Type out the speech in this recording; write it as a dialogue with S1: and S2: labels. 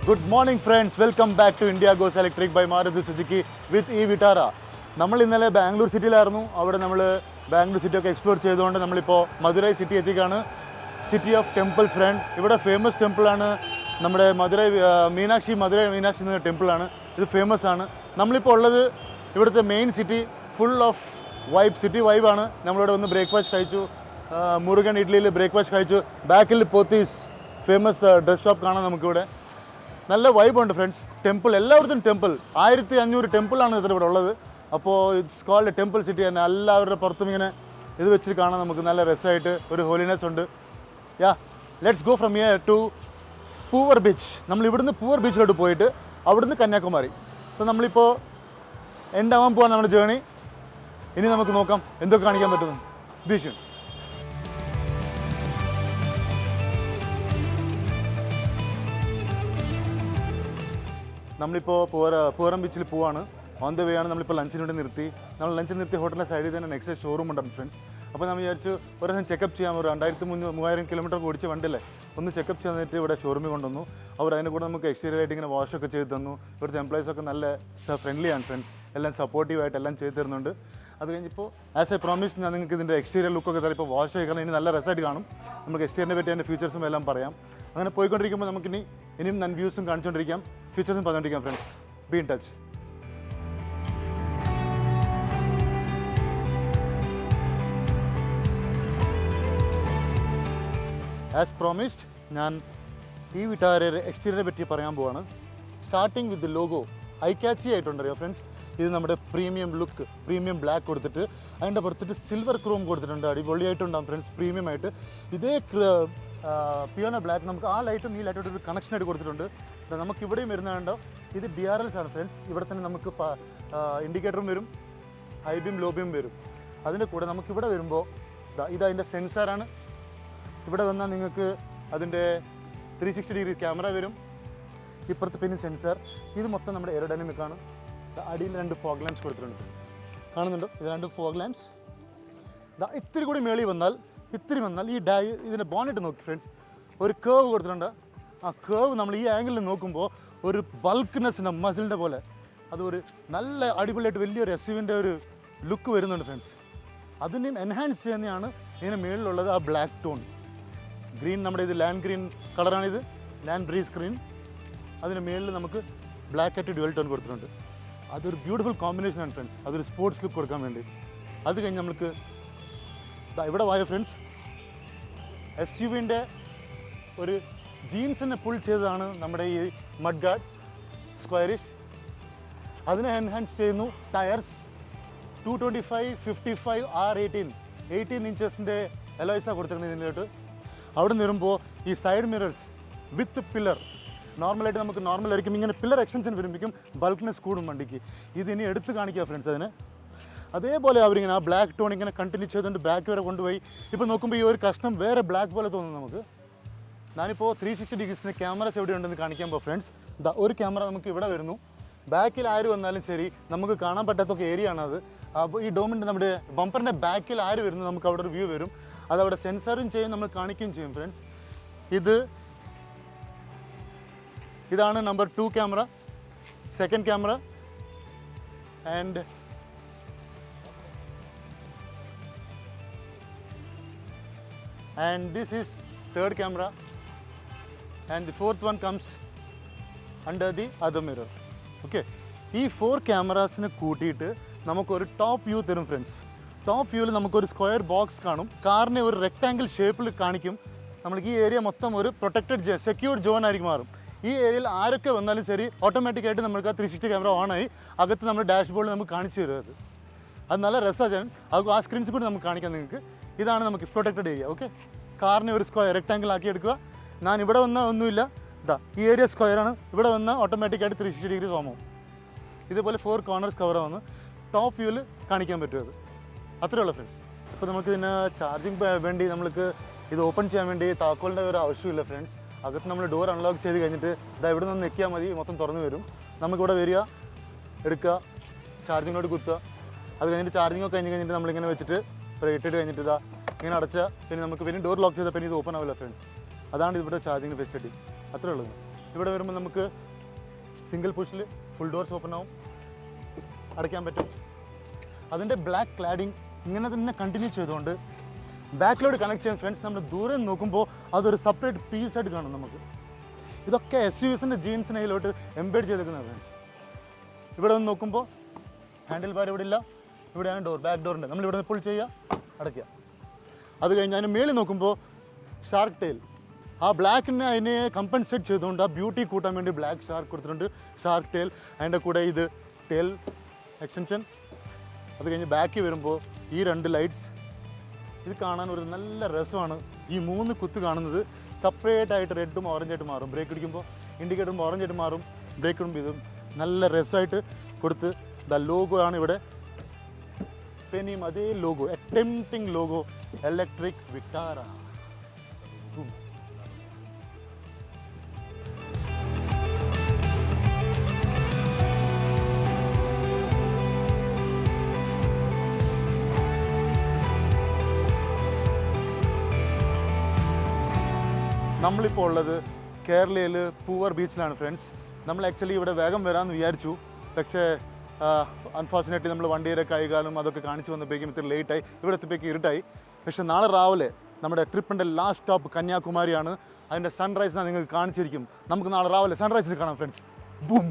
S1: Good morning friends, welcome back to India Goes Electric by Maruti Suzuki with E Vitara. നമ്മൾ ഇന്നലെ ബാംഗ്ലൂർ സിറ്റിയിലായിരുന്നു. അവിടെ നമ്മൾ Bangalore city ഒക്കെ explore ചെയ്തുകൊണ്ട് നമ്മളിപ്പോൾ മധുരൈ സിറ്റി എത്തിക്കാണ്. City of temple friend. ഇവിടെ ഫേമസ് ടെമ്പിളാണ് നമ്മുടെ മധുരൈ മീനാക്ഷി എന്ന ടെമ്പിളാണ്. ഇത് ഫേമസ് ആണ്. നമ്മളിപ്പോൾ ഉള്ളത് ഇവിടുത്തെ main city, full of vibe, city വൈബാണ്. നമ്മളിവിടെ വന്ന് ബ്രേക്ക്ഫാസ്റ്റ് കഴിച്ചു, മുരുകൻ ഇഡ്ലിയിൽ ബ്രേക്ക്ഫാസ്റ്റ് കഴിച്ചു. ബാക്കിൽ പോത്തീസ് ഫേമസ് ഡ്രസ് ഷോപ്പ് കാണാം നമുക്കിവിടെ. നല്ല വൈബുണ്ട് ഫ്രണ്ട്സ്. ടെമ്പിൾ എല്ലായിടത്തും ടെമ്പിൾ, 1500 ടെമ്പിളാണ് ഇവിടെ ഉള്ളത്. അപ്പോൾ ഇറ്റ്സ് കോൾഡ് ടെമ്പിൾ സിറ്റി തന്നെ. എല്ലാവരുടെ പുറത്തും ഇങ്ങനെ ഇത് വെച്ചിട്ട് കാണാൻ നമുക്ക് നല്ല രസമായിട്ട് ഒരു ഹോളിനെസ് ഉണ്ട്. Yeah, let's go from here to Poovar beach. നമ്മൾ ഇവിടുന്ന് പൂവർ ബീച്ചിലോട്ട് പോയിട്ട് അവിടുന്ന് കന്യാകുമാരി. അപ്പോൾ നമ്മളിപ്പോൾ എൻ്റെ ആവാൻ പോകാൻ നമ്മുടെ ജേണി. ഇനി നമുക്ക് നോക്കാം എന്തൊക്കെ കാണിക്കാൻ പറ്റുന്നു. ബീച്ച് നമ്മളിപ്പോൾ പൂവറം ബീച്ചിൽ പോവാണ്. ഓൺ ദ വേ ആണ്. നമ്മളിപ്പോൾ ലഞ്ചിന് വേണ്ടി നിർത്തി. നമ്മൾ ലഞ്ചിന് നിർത്തിയ ഹോട്ടലിൻ്റെ സൈഡിൽ തന്നെ നെക്സ്റ്റ് ഷോറൂം ഉണ്ട് ഫ്രണ്ട്സ്. അപ്പോൾ നമ്മൾ വിചാരിച്ചു ഒരു ദിവസം ചെക്കപ്പ് ചെയ്യാൻ, ഒരു 2300 കിലോമീറ്റർ ഓടിച്ച വണ്ടിയല്ലേ, ഒന്ന് ചെക്കപ്പ് ചെയ്യാൻ വേണ്ടിയിട്ട് ഇവിടെ ഷോറൂമിൽ കൊണ്ടുവന്നു. അവർ അതിൻ്റെ കൂടെ നമുക്ക് എക്സ്റ്റീരിയർ ആയിട്ട് ഇങ്ങനെ വാഷൊക്കെ ചെയ്ത് തന്നു. ഇവിടുത്തെ എംപ്ലോയീസൊക്കെ നല്ല ഫ്രണ്ട്ലിയാണ് ഫ്രണ്ട്സ്. എല്ലാം സപ്പോർട്ടീവായിട്ട് എല്ലാം ചെയ്ത് തരുന്നുണ്ട്. അത് കഴിഞ്ഞിപ്പോൾ ആസ് എ പ്രോമിസ് ഞാൻ നിങ്ങൾക്ക് ഇതിൻ്റെ എക്സ്റ്റീരിയർ ലുക്കൊക്കെ തരാം. ഇപ്പോൾ വാഷ് ചെയ്യണം, ഇനി നല്ല രസമായിട്ട് കാണും. നമുക്ക് എക്സ്റ്റീരിയറിനെ പറ്റി അതിൻ്റെ ഫീച്ചേഴ്സും എല്ലാം പറയാം. അങ്ങനെ പോയിക്കൊണ്ടിരിക്കുമ്പോൾ ഇനിയും ഞാൻ വ്യൂസും കാണിച്ചുകൊണ്ടിരിക്കാം, ഫീച്ചേഴ്സും പറഞ്ഞുകൊണ്ടിരിക്കാം friends. Be in touch. As promised ഞാൻ ഈ വിറ്റാരയുടെ എക്സ്റ്റീരിയറിനെ പറ്റി പറയാൻ പോവാണ്. Starting with logo eye catchy ആയിട്ടുണ്ടറിയോ ഫ്രണ്ട്സ്. ഇത് നമ്മുടെ പ്രീമിയം ലുക്ക്, പ്രീമിയം ബ്ലാക്ക് കൊടുത്തിട്ട് അതിൻ്റെ പുറത്തിട്ട് സിൽവർ ക്രോം കൊടുത്തിട്ടുണ്ട്. അടിപൊളിയായിട്ടുണ്ടാകും ഫ്രണ്ട്സ്, പ്രീമിയം ആയിട്ട്. ഇതേ പിയോണ ബ്ലാക്ക് നമുക്ക് ആ ലൈറ്റും ഈ ലൈറ്റായിട്ട് ഒരു കണക്ഷൻ ആയിട്ട് കൊടുത്തിട്ടുണ്ട്. നമുക്ക് ഇവിടെയും വരുന്നതുണ്ടോ, ഇത് DRLs ആണ് ഫ്രണ്ട്സ്. ഇവിടെ തന്നെ നമുക്ക് ഇൻഡിക്കേറ്ററും വരും, ഹൈ ബീം ലോ ബീം വരും. അതിൻ്റെ കൂടെ നമുക്കിവിടെ വരുമ്പോൾ ഇതതിൻ്റെ സെൻസറാണ്. ഇവിടെ വന്നാൽ നിങ്ങൾക്ക് അതിൻ്റെ 360 ഡിഗ്രി ക്യാമറ വരും. ഇപ്പുറത്ത് പിന്നെ സെൻസർ. ഇത് മൊത്തം നമ്മുടെ എയറോഡൈനാമിക് ആണ്. അടിയിൽ 2 ഫോഗ് ലാംപ്സ് കൊടുത്തിട്ടുണ്ട്, കാണുന്നുണ്ടോ? ഇത് 2 ഫോഗ് ലാംപ്സ്. ഇത്തിരി കൂടി മേളിൽ വന്നാൽ ഈ ഇതിൻ്റെ ബോണറ്റ് നോക്കി ഫ്രണ്ട്സ്, ഒരു കേവ് കൊടുത്തിട്ടുണ്ട്. ആ കേവ് നമ്മൾ ഈ ആംഗിളിൽ നോക്കുമ്പോൾ ഒരു ബൾക്ക്നെസ്സിൻ്റെ മസിലിൻ്റെ പോലെ അത് ഒരു നല്ല അടിപൊളിയായിട്ട് വലിയൊരു SUV-ൻ്റെ ഒരു ലുക്ക് വരുന്നുണ്ട് ഫ്രണ്ട്സ്. അതിനെ എൻഹാൻസ് ചെയ്യുന്നതാണ് ഇതിന് മേളിലുള്ളത് ആ ബ്ലാക്ക് ടോൺ ഗ്രീൻ. നമ്മുടെ ഇത് ലാൻഡ് ഗ്രീൻ കളറാണിത്, ലാൻഡ് ബ്രീസ് ഗ്രീൻ. അതിന് മേളിൽ നമുക്ക് ബ്ലാക്ക് ആയിട്ട് ഡ്യുവൽ ടോൺ കൊടുത്തിട്ടുണ്ട്. അതൊരു ബ്യൂട്ടിഫുൾ കോമ്പിനേഷനാണ് ഫ്രണ്ട്സ്, അതൊരു സ്പോർട്സ് ലുക്ക് കൊടുക്കാൻ വേണ്ടി. അത് കഴിഞ്ഞ് നമുക്ക് ഇവിടെ വായ ഫ്രണ്ട്സ്, SUV-ൻ്റെ ഒരു ജീൻസിനെ പുൾ ചെയ്തതാണ് നമ്മുടെ ഈ മഡ് ഗാർഡ് സ്ക്വയറിഷ്. അതിനെ എൻഹാൻസ് ചെയ്യുന്നു ടയർസ്. 225, 55, R18 ഇഞ്ചസിൻ്റെ എലോയ്സാണ് കൊടുത്തിരുന്നത് ഇതിലോട്ട്. അവിടെ നിന്ന് വരുമ്പോൾ ഈ സൈഡ് മിറേഴ്സ് വിത്ത് പില്ലർ. നോർമലായിട്ട് നമുക്ക് നോർമലായിരിക്കും, ഇങ്ങനെ പില്ലർ എക്സ്റ്റൻഷൻ വരുമ്പോഴേക്കും ബൾക്ക്നെസ് കൂടും വണ്ടിക്ക്. ഇതിനി എടുത്ത് കാണിക്കുക ഫ്രണ്ട്സ് അതിന്. അതേപോലെ അവരിങ്ങനെ ആ ബ്ലാക്ക് ടോൺ ഇങ്ങനെ കണ്ടിന്യൂ ചെയ്തുകൊണ്ട് ബാക്ക് വരെ കൊണ്ടുപോയി. ഇപ്പോൾ നോക്കുമ്പോൾ ഈ ഒരു കഷ്ണം വേറെ ബ്ലാക്ക് പോലെ തോന്നുന്നു നമുക്ക്. ഞാനിപ്പോൾ 360 ഡിഗ്രീസിൻ്റെ ക്യാമറസ് എവിടെ ഉണ്ടെന്ന് കാണിക്കുമ്പോൾ ഫ്രണ്ട്സ്, ഒരു ക്യാമറ നമുക്ക് ഇവിടെ വരുന്നു. ബാക്കിൽ ആര് വന്നാലും ശരി നമുക്ക് കാണാൻ പറ്റാത്തൊക്കെ ഏരിയ ആണത്. അപ്പോൾ ഈ ഡോമിൻ്റെ നമ്മുടെ ബമ്പറിൻ്റെ ബാക്കിൽ ആര് വരുന്നു നമുക്ക് അവിടെ ഒരു വ്യൂ വരും. അതവിടെ സെൻസറും ചെയ്യും, നമ്മൾ കാണിക്കുകയും ചെയ്യും ഫ്രണ്ട്സ്. ഇതാണ് number 2 camera, second camera. and this is third camera, and the fourth one comes under the other mirror. Okay, ഈ 4 ക്യാമറാസിനെ കൂട്ടിയിട്ട് നമുക്കൊരു ടോപ്പ് വ്യൂ തരും ഫ്രണ്ട്സ്. ടോപ്പ് വ്യൂവിൽ നമുക്കൊരു സ്ക്വയർ ബോക്സ് കാണും. കാറിനെ ഒരു റെക്ടാങ്കിൾ ഷേപ്പിൽ കാണിക്കും. നമ്മൾക്ക് ഈ ഏരിയ മൊത്തം ഒരു പ്രൊട്ടക്റ്റഡ് സെക്യൂർഡ് സോൺ ആയിരിക്കും മാറും. ഈ ഏരിയയിൽ ആരൊക്കെ വന്നാലും ശരി ഓട്ടോമാറ്റിക്കായിട്ട് നമുക്ക് ആ 360 ക്യാമറ ഓണായി അകത്ത് നമ്മുടെ ഡാഷ്ബോർഡിൽ നമുക്ക് കാണിച്ചു തരും. അത് നല്ല രസമാണ്. അത് ആ സ്ക്രീൻസ് കൂടി നമുക്ക് കാണിക്കാം നിങ്ങൾക്ക്. ഇതാണ് നമുക്ക് പ്രൊട്ടക്റ്റഡ് ഏരിയ. ഓക്കെ, കാറിനെ ഒരു സ്ക്വയർ റെക്ടാങ്കിൾ ആക്കി എടുക്കുക. ഞാൻ ഇവിടെ വന്നാൽ ഒന്നുമില്ല, ഈ ഏരിയ സ്ക്വയറാണ്. ഇവിടെ വന്നാൽ ഓട്ടോമാറ്റിക്കായിട്ട് 360 ഡിഗ്രി തോന്നും. ഇതുപോലെ 4 കോർണേഴ്സ് കവർ വന്ന് ടോപ്പ് വ്യൂവിൽ കാണിക്കാൻ പറ്റും. അത് അത്രയേ ഉള്ളൂ ഫ്രണ്ട്സ്. ഇപ്പോൾ നമുക്കിതിന് ചാർജിങ് വേണ്ടി നമ്മൾക്ക് ഇത് ഓപ്പൺ ചെയ്യാൻ വേണ്ടി താക്കോലിൻ്റെ ഒരു ആവശ്യമില്ല ഫ്രണ്ട്സ്. അകത്ത് നമ്മൾ ഡോർ അൺലോക്ക് ചെയ്ത് കഴിഞ്ഞിട്ട് ഇവിടെ നിന്ന് ഞെക്കിയാൽ മതി, മൊത്തം തുറന്ന് വരും. നമുക്കിവിടെ വരിക, എടുക്കുക, ചാർജിങ്ങിലോട്ട് കുത്തുക. അത് കഴിഞ്ഞിട്ട് ചാർജിങ് ഒക്കെ കഴിഞ്ഞിട്ട് നമ്മളിങ്ങനെ വെച്ചിട്ട് ഇട്ടിട്ട് കഴിഞ്ഞിട്ട് ഇങ്ങനെ അടച്ചാൽ പിന്നെ നമുക്ക് പിന്നെ ഡോർ ലോക്ക് ചെയ്താൽ പിന്നെ ഇത് ഓപ്പൺ ആവില്ല ഫ്രണ്ട്സ്. അതാണ് ഇവിടെ ചാർജിങ് ഫെസിലിറ്റി. അത്രേ ഉള്ളത്. ഇവിടെ വരുമ്പോൾ നമുക്ക് സിംഗിൾ പുഷിൽ ഫുൾ ഡോർസ് ഓപ്പൺ ആവും, അടയ്ക്കാൻ പറ്റും. അതിൻ്റെ ബ്ലാക്ക് ക്ലാഡിങ് ഇങ്ങനെ തന്നെ കണ്ടിന്യൂ ചെയ്തുകൊണ്ട് ബാക്കിലോട്ട് കണക്ട് ചെയ്യാൻ ഫ്രണ്ട്സ് നമ്മൾ ദൂരെ നോക്കുമ്പോൾ അതൊരു സെപ്പറേറ്റ് പീസായിട്ട് കാണും നമുക്ക്. ഇതൊക്കെ SUVസിൻ്റെ ജീൻസിനെ അതിലോട്ട് എംബെഡ് ചെയ്തേക്കുന്നത് ഫ്രണ്ട്സ്. ഇവിടെ നിന്ന് നോക്കുമ്പോൾ ഹാൻഡിൽ ബാർ ഇവിടെ ഇല്ല, ഇവിടെയാണ് ഡോർ, ബാക്ക് ഡോർ ഉണ്ട്. നമ്മളിവിടെ നിന്ന് പുൾ ചെയ്യുക, അടയ്ക്കുക. അത് കഴിഞ്ഞ് അതിന് മേളിൽ നോക്കുമ്പോൾ ഷാർക്ക് ടെയിൽ, ആ ബ്ലാക്കിനെ അതിനെ കമ്പൻസേറ്റ് ചെയ്തുകൊണ്ട് ആ ബ്യൂട്ടി കൂട്ടാൻ വേണ്ടി ബ്ലാക്ക് ഷാർക്ക് കൊടുത്തിട്ടുണ്ട്, ഷാർക്ക് ടെയിൽ. അതിൻ്റെ കൂടെ ഇത് ടെയിൽ എക്സ്റ്റൻഷൻ. അത് കഴിഞ്ഞ് ബാക്കിൽ വരുമ്പോൾ ഈ 2 ലൈറ്റ്സ്, ഇത് കാണാൻ ഒരു നല്ല രസമാണ്. ഈ 3 കുത്ത് കാണുന്നത് സെപ്പറേറ്റ് ആയിട്ട് റെഡും ഓറഞ്ചായിട്ട് മാറും. ബ്രേക്ക് അടിക്കുമ്പോൾ ഇൻഡിക്കേറ്ററും ഓറഞ്ചായിട്ട് മാറും, ബ്രേക്ക് ഇടുമ്പോൾ ഇതും നല്ല രസമായിട്ട് കൊടുത്ത്. ലോഗോ ആണ് ഇവിടെ, പെനിയും അതേ logo, tempting logo, electric Vitara. നമ്മളിപ്പോൾ ഉള്ളത് കേരളയിൽ പൂവർ ബീച്ചിലാണ് ഫ്രണ്ട്സ്. നമ്മൾ ആക്ച്വലി ഇവിടെ വേഗം വരാമെന്ന് വിചാരിച്ചു, പക്ഷേ അൺഫോർച്ചുനേറ്റ്ലി നമ്മൾ വണ്ടിയുടെ കൈകാലും അതൊക്കെ കാണിച്ച് വന്നപ്പോഴേക്കും ഇത്തിരി ലേറ്റായി, ഇവിടെ എത്തിയപ്പോഴേക്കും ഇരുട്ടായി. പക്ഷേ നാളെ രാവിലെ നമ്മുടെ ട്രിപ്പിൻ്റെ ലാസ്റ്റ് സ്റ്റോപ്പ് കന്യാകുമാരിയാണ്. അതിൻ്റെ സൺറൈസ് ഞാൻ നിങ്ങൾക്ക് കാണിച്ചിരിക്കും. നമുക്ക് നാളെ രാവിലെ സൺറൈസിൽ കാണാം ഫ്രണ്ട്സ്. ബൂം.